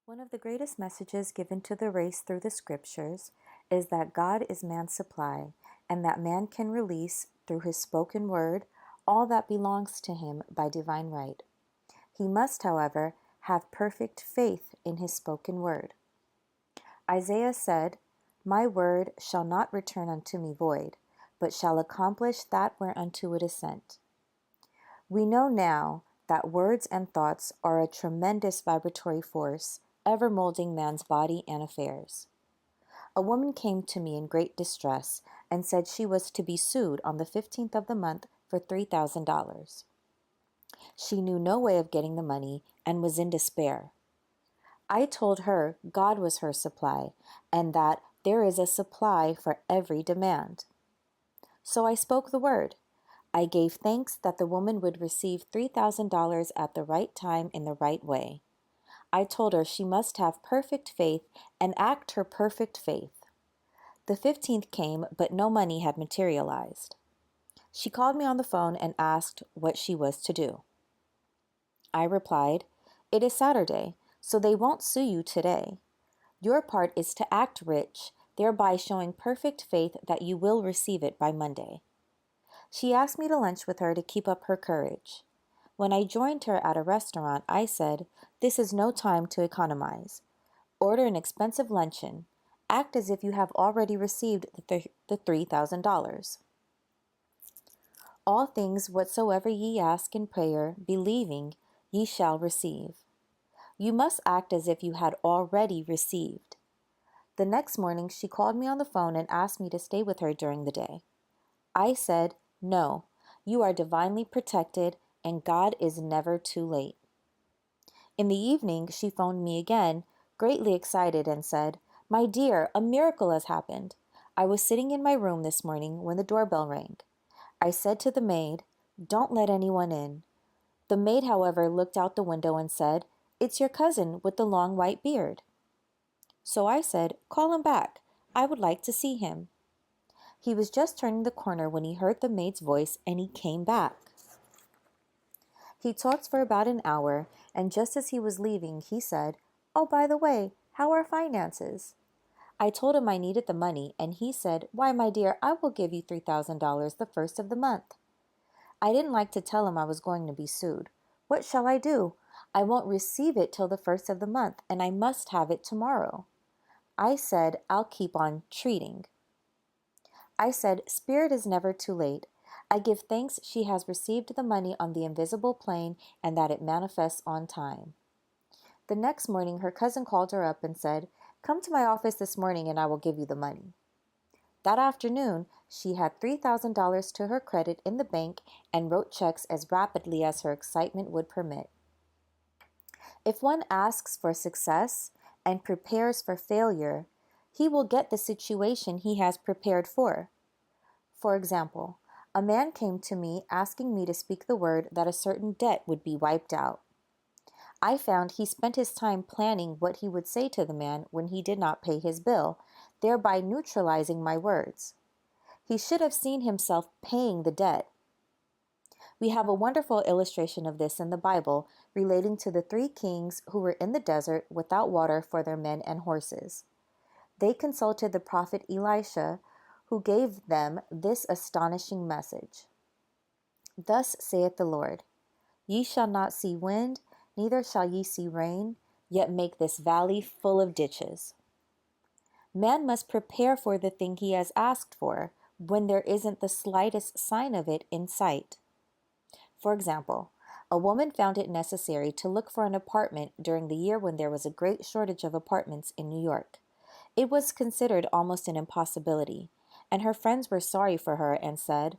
One of the greatest messages given to the race through the scriptures is that God is man's supply and that man can release, through his spoken word, all that belongs to him by divine right. He must, however, have perfect faith in his spoken word. Isaiah said, "My word shall not return unto me void, but shall accomplish that whereunto it is sent." We know now that words and thoughts are a tremendous vibratory force, ever molding man's body and affairs. A woman came to me in great distress and said she was to be sued on the 15th of the month for $3,000. She knew no way of getting the money and was in despair. I told her God was her supply and that there is a supply for every demand. So I spoke the word. I gave thanks that the woman would receive $3,000 at the right time in the right way. I told her she must have perfect faith and act her perfect faith. The 15th came, but no money had materialized. She called me on the phone and asked what she was to do. I replied, "It is Saturday, so they won't sue you today. Your part is to act rich, thereby showing perfect faith that you will receive it by Monday." She asked me to lunch with her to keep up her courage. When I joined her at a restaurant, I said, "This is no time to economize. Order an expensive luncheon. Act as if you have already received the $3,000. All things whatsoever ye ask in prayer, believing, ye shall receive." You must act as if you had already received. The next morning, she called me on the phone and asked me to stay with her during the day. I said, "No, you are divinely protected and God is never too late." In the evening, she phoned me again, greatly excited, and said, "My dear, a miracle has happened. I was sitting in my room this morning when the doorbell rang. I said to the maid, 'Don't let anyone in.' The maid, however, looked out the window and said, 'It's your cousin with the long white beard.' So I said, 'Call him back. I would like to see him.' He was just turning the corner when he heard the maid's voice and he came back. He talked for about an hour, and just as he was leaving, he said, 'Oh, by the way, how are finances?' I told him I needed the money, and he said, 'Why, my dear, I will give you $3,000 the first of the month.' I didn't like to tell him I was going to be sued. What shall I do? I won't receive it till the first of the month, and I must have it tomorrow. I said, I'll keep on treating. I said, Spirit is never too late. I give thanks she has received the money on the invisible plane and that it manifests on time. The next morning, her cousin called her up and said, "Come to my office this morning and I will give you the money." That afternoon, she had $3,000 to her credit in the bank and wrote checks as rapidly as her excitement would permit. If one asks for success and prepares for failure, he will get the situation he has prepared for. For example, a man came to me asking me to speak the word that a certain debt would be wiped out. I found he spent his time planning what he would say to the man when he did not pay his bill, thereby neutralizing my words. He should have seen himself paying the debt. We have a wonderful illustration of this in the Bible relating to the three kings who were in the desert without water for their men and horses. They consulted the prophet Elisha, who gave them this astonishing message. "Thus saith the Lord, Ye shall not see wind, neither shall ye see rain, yet make this valley full of ditches." Man must prepare for the thing he has asked for when there isn't the slightest sign of it in sight. For example, a woman found it necessary to look for an apartment during the year when there was a great shortage of apartments in New York. It was considered almost an impossibility, and her friends were sorry for her and said,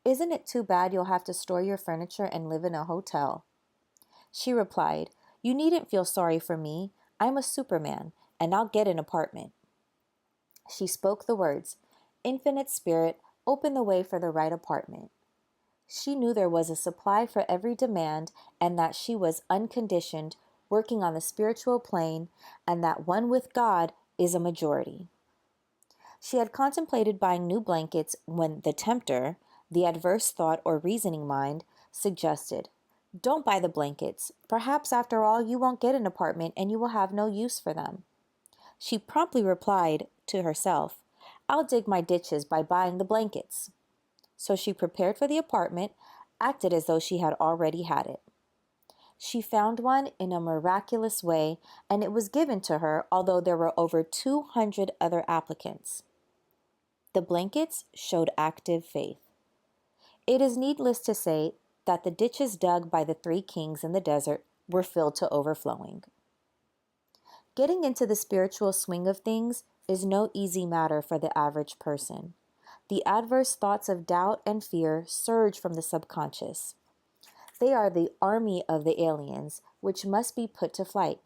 "Isn't it too bad you'll have to store your furniture and live in a hotel?" She replied, "You needn't feel sorry for me. I'm a Superman, and I'll get an apartment." She spoke the words, "Infinite Spirit, open the way for the right apartment." She knew there was a supply for every demand and that she was unconditioned, working on the spiritual plane, and that one with God is a majority. She had contemplated buying new blankets when the tempter, the adverse thought or reasoning mind, suggested, Don't buy the blankets. Perhaps after all you won't get an apartment and you will have no use for them. She promptly replied to herself, I'll dig my ditches by buying the blankets. So she prepared for the apartment, acted as though she had already had it. She found one in a miraculous way, and it was given to her, although there were over 200 other applicants. The blankets showed active faith. It is needless to say that the ditches dug by the three kings in the desert were filled to overflowing. Getting into the spiritual swing of things is no easy matter for the average person. The adverse thoughts of doubt and fear surge from the subconscious. They are the army of the aliens, which must be put to flight.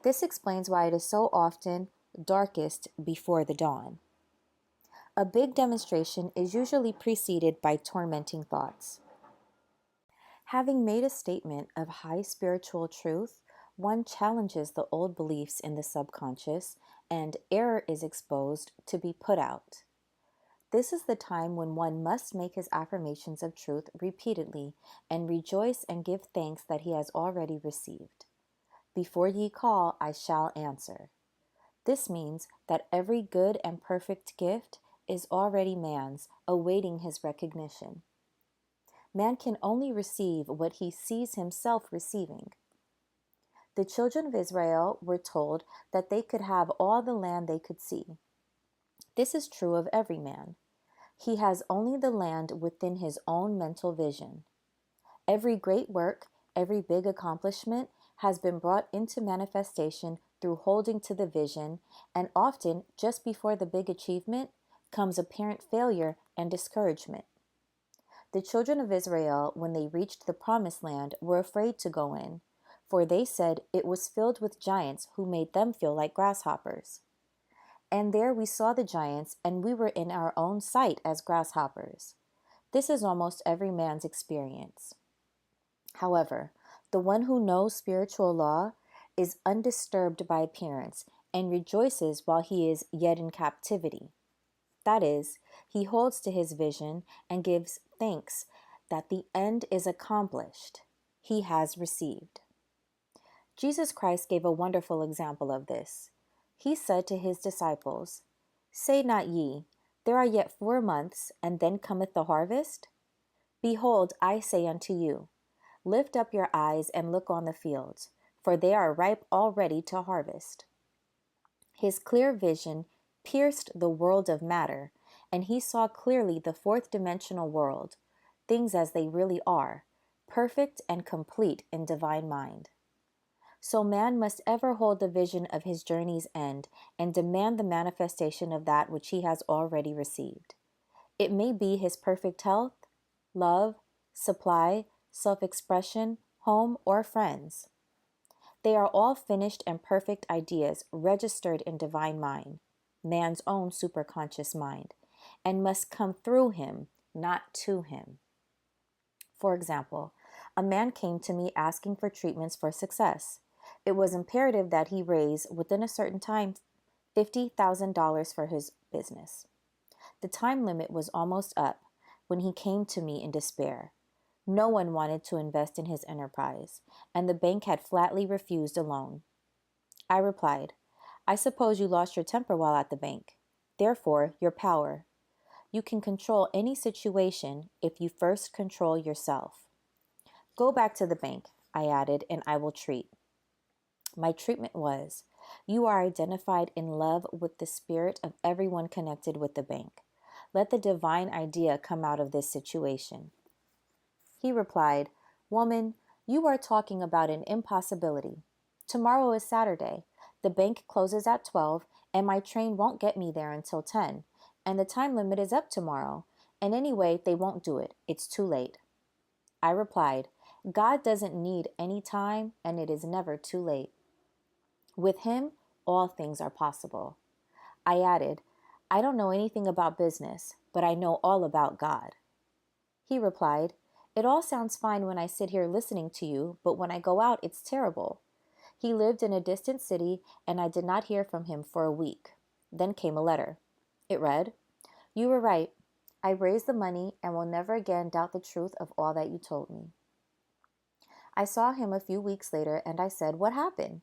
This explains why it is so often darkest before the dawn. A big demonstration is usually preceded by tormenting thoughts. Having made a statement of high spiritual truth, one challenges the old beliefs in the subconscious, and error is exposed to be put out. This is the time when one must make his affirmations of truth repeatedly and rejoice and give thanks that he has already received. Before ye call, I shall answer. This means that every good and perfect gift is already man's, awaiting his recognition. Man can only receive what he sees himself receiving. The children of Israel were told that they could have all the land they could see. This is true of every man. He has only the land within his own mental vision. Every great work, every big accomplishment has been brought into manifestation through holding to the vision, and often, just before the big achievement, comes apparent failure and discouragement. The children of Israel, when they reached the promised land, were afraid to go in, for they said it was filled with giants who made them feel like grasshoppers. And there we saw the giants, and we were in our own sight as grasshoppers. This is almost every man's experience. However, the one who knows spiritual law is undisturbed by appearance and rejoices while he is yet in captivity. That is, he holds to his vision and gives thanks that the end is accomplished. He has received. Jesus Christ gave a wonderful example of this. He said to his disciples, Say not ye, there are yet 4 months, and then cometh the harvest? Behold, I say unto you, lift up your eyes and look on the fields, for they are ripe already to harvest. His clear vision pierced the world of matter, and he saw clearly the fourth-dimensional world, things as they really are, perfect and complete in divine mind. So man must ever hold the vision of his journey's end and demand the manifestation of that which he has already received. It may be his perfect health, love, supply, self-expression, home, or friends. They are all finished and perfect ideas registered in divine mind, man's own superconscious mind, and must come through him, not to him. For example, a man came to me asking for treatments for success. It was imperative that he raise, within a certain time, $50,000 for his business. The time limit was almost up when he came to me in despair. No one wanted to invest in his enterprise, and the bank had flatly refused a loan. I replied, I suppose you lost your temper while at the bank. Therefore, your power. You can control any situation if you first control yourself. Go back to the bank, I added, and I will treat. My treatment was, you are identified in love with the spirit of everyone connected with the bank. Let the divine idea come out of this situation. He replied, Woman, you are talking about an impossibility. Tomorrow is Saturday. The bank closes at 12, and my train won't get me there until 10, and the time limit is up tomorrow, and anyway, they won't do it. It's too late. I replied, God doesn't need any time, and it is never too late. With him, all things are possible. I added, I don't know anything about business, but I know all about God. He replied, It all sounds fine when I sit here listening to you, but when I go out, it's terrible. He lived in a distant city, and I did not hear from him for a week. Then came a letter. It read, You were right. I raised the money and will never again doubt the truth of all that you told me. I saw him a few weeks later and I said, "What happened?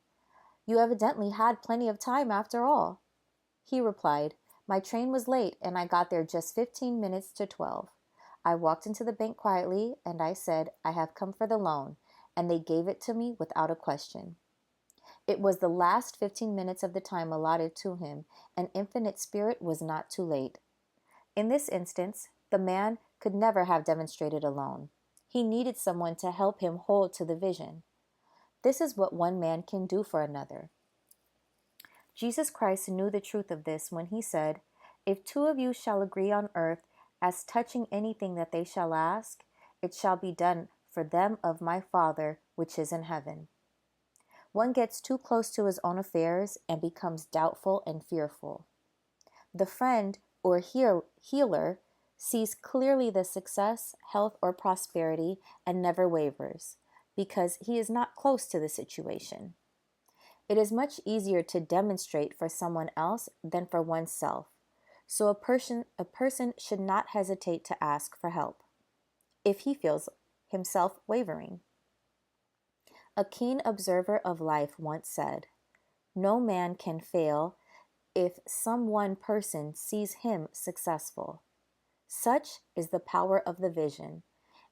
You evidently had plenty of time after all." He replied, "My train was late and I got there just 15 minutes to 12. I walked into the bank quietly and I said, 'I have come for the loan,' and they gave it to me without a question." It was the last 15 minutes of the time allotted to him, and Infinite Spirit was not too late. In this instance, the man could never have demonstrated alone. He needed someone to help him hold to the vision. This is what one man can do for another. Jesus Christ knew the truth of this when he said, "If two of you shall agree on earth as touching anything that they shall ask, it shall be done for them of my Father which is in heaven." One gets too close to his own affairs and becomes doubtful and fearful. The friend or healer sees clearly the success, health, or prosperity and never wavers because he is not close to the situation. It is much easier to demonstrate for someone else than for oneself, so a person should not hesitate to ask for help if he feels himself wavering. A keen observer of life once said, "No man can fail if some one person sees him successful." Such is the power of the vision,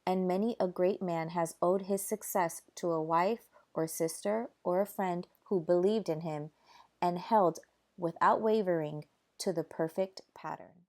and many a great man has owed his success to a wife or sister or a friend who believed in him and held without wavering to the perfect pattern.